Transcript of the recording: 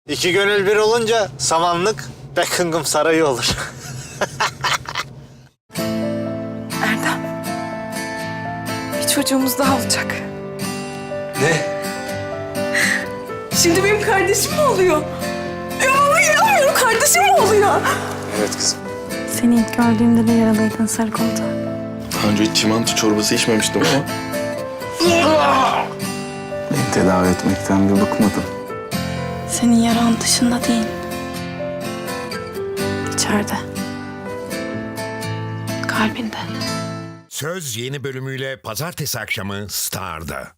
İki gönül bir olunca samanlık Buckingham Sarayı olur. Erdem. Bir çocuğumuz daha olacak. Ne? Şimdi benim kardeşim mi oluyor? Ya baba inanmıyorum, kardeşim mi oluyor? Evet kızım. Seni ilk gördüğümde de yaralıydın Sarıkolda. Daha önce hiç çimento çorbası içmemiştim ama. Beni tedavi etmekten bir bıkmadım. Senin yaran dışında değil. İçeride. Kalbinde. Söz yeni bölümüyle pazartesi akşamı Star'da.